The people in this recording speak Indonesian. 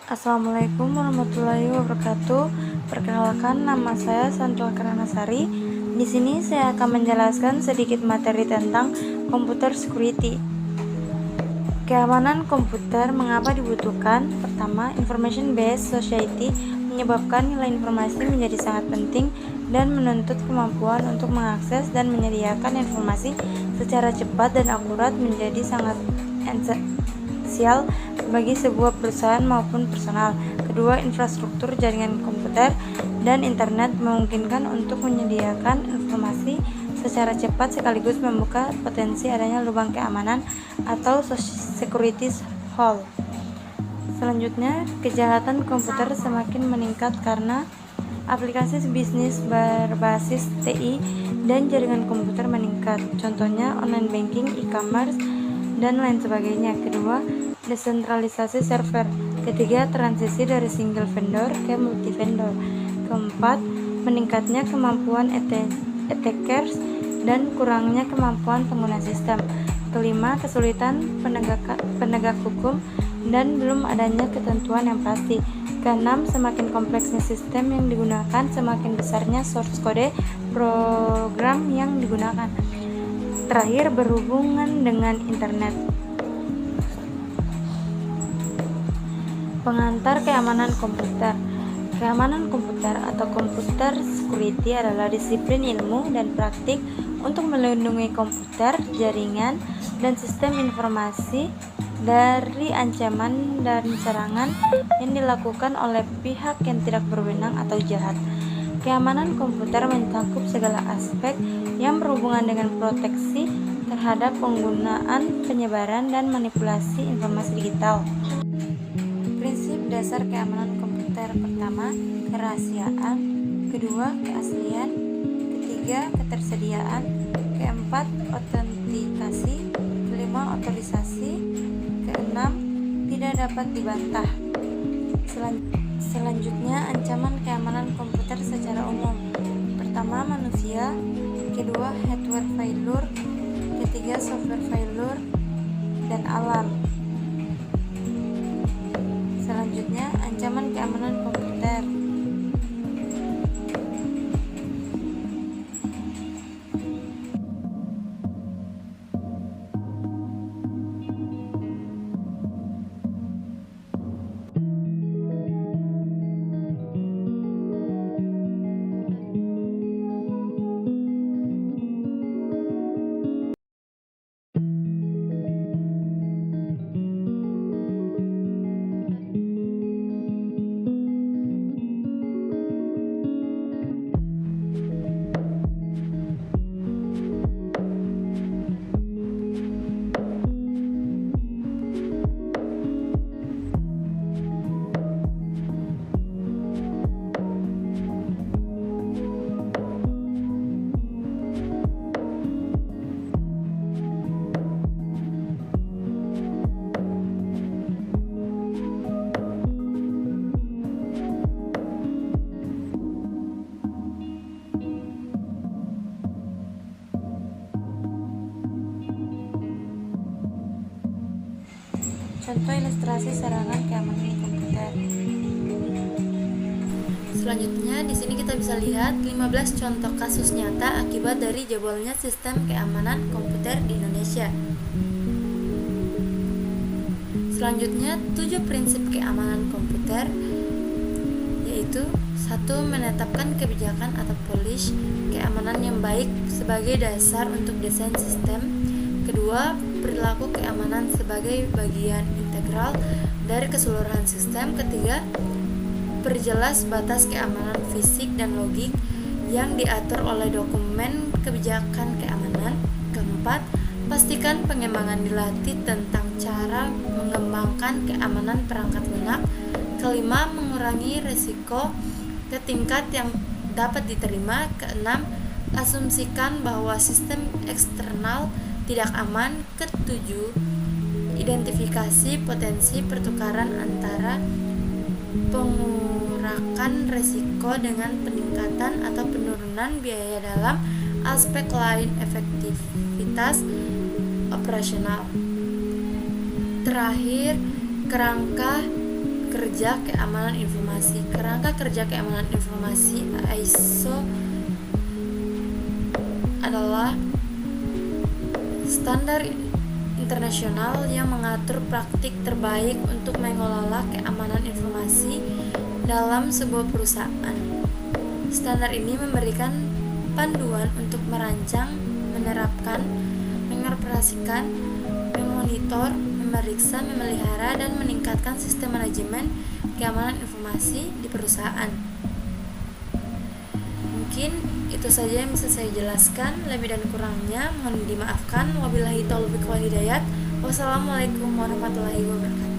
Assalamualaikum warahmatullahi wabarakatuh. Perkenalkan, nama saya Santua Karanasari. Di sini saya akan menjelaskan sedikit materi tentang computer security. Keamanan komputer mengapa dibutuhkan? Pertama, information based society menyebabkan nilai informasi menjadi sangat penting dan menuntut kemampuan untuk mengakses dan menyediakan informasi secara cepat dan akurat menjadi sangat esensial bagi sebuah perusahaan maupun personal. Kedua, infrastruktur jaringan komputer dan internet memungkinkan untuk menyediakan informasi secara cepat sekaligus membuka potensi adanya lubang keamanan atau security hole. Selanjutnya, kejahatan komputer semakin meningkat karena aplikasi bisnis berbasis TI dan jaringan komputer meningkat. Contohnya online banking, e-commerce, dan lain sebagainya. Kedua, desentralisasi server. Ketiga, transisi dari single vendor ke multi vendor. Keempat, meningkatnya kemampuan attackers dan kurangnya kemampuan pengguna sistem. Kelima, kesulitan penegak hukum dan belum adanya ketentuan yang pasti. Keenam, semakin kompleksnya sistem yang digunakan, semakin besarnya source code program yang digunakan. Terakhir, berhubungan dengan internet. Pengantar keamanan komputer. Keamanan komputer atau computer security adalah disiplin ilmu dan praktik untuk melindungi komputer, jaringan, dan sistem informasi dari ancaman dan serangan yang dilakukan oleh pihak yang tidak berwenang atau jahat. Keamanan komputer mencakup segala aspek yang berhubungan dengan proteksi terhadap penggunaan, penyebaran, dan manipulasi informasi digital. Prinsip dasar keamanan komputer: pertama, kerahasiaan; kedua, keaslian; ketiga, ketersediaan; keempat, autentikasi; kelima, otorisasi; keenam, tidak dapat dibantah. Selanjutnya, ancaman keamanan komputer secara umum. Pertama, manusia; kedua, hardware failure; ketiga, software failure; dan alam. Selanjutnya, ancaman keamanan komputer. Contoh ilustrasi serangan keamanan komputer. Selanjutnya, di sini kita bisa lihat 15 contoh kasus nyata akibat dari jebolnya sistem keamanan komputer di Indonesia. Selanjutnya, 7 prinsip keamanan komputer, yaitu 1. Menetapkan kebijakan atau policy keamanan yang baik sebagai dasar untuk desain sistem. Kedua, perilaku keamanan sebagai bagian integral dari keseluruhan sistem. Ketiga, perjelas batas keamanan fisik dan logik yang diatur oleh dokumen kebijakan keamanan. Keempat, pastikan pengembangan dilatih tentang cara mengembangkan keamanan perangkat lunak. Kelima, mengurangi risiko ke tingkat yang dapat diterima. Keenam, asumsikan bahwa sistem eksternal tidak aman. Ketujuh, identifikasi potensi pertukaran antara pengurakan risiko dengan peningkatan atau penurunan biaya dalam aspek lain efektivitas operasional. Terakhir, kerangka kerja kerja keamanan informasi. Kerangka kerja keamanan informasi ISO adalah standar internasional yang mengatur praktik terbaik untuk mengelola keamanan informasi dalam sebuah perusahaan. Standar ini memberikan panduan untuk merancang, menerapkan, mengoperasikan, memonitor, memeriksa, memelihara, dan meningkatkan sistem manajemen keamanan informasi di perusahaan. Mungkin itu saja yang bisa saya jelaskan. Lebih dan kurangnya mohon dimaafkan. Wabillahi taufiq wal hidayah. Wassalamualaikum warahmatullahi wabarakatuh.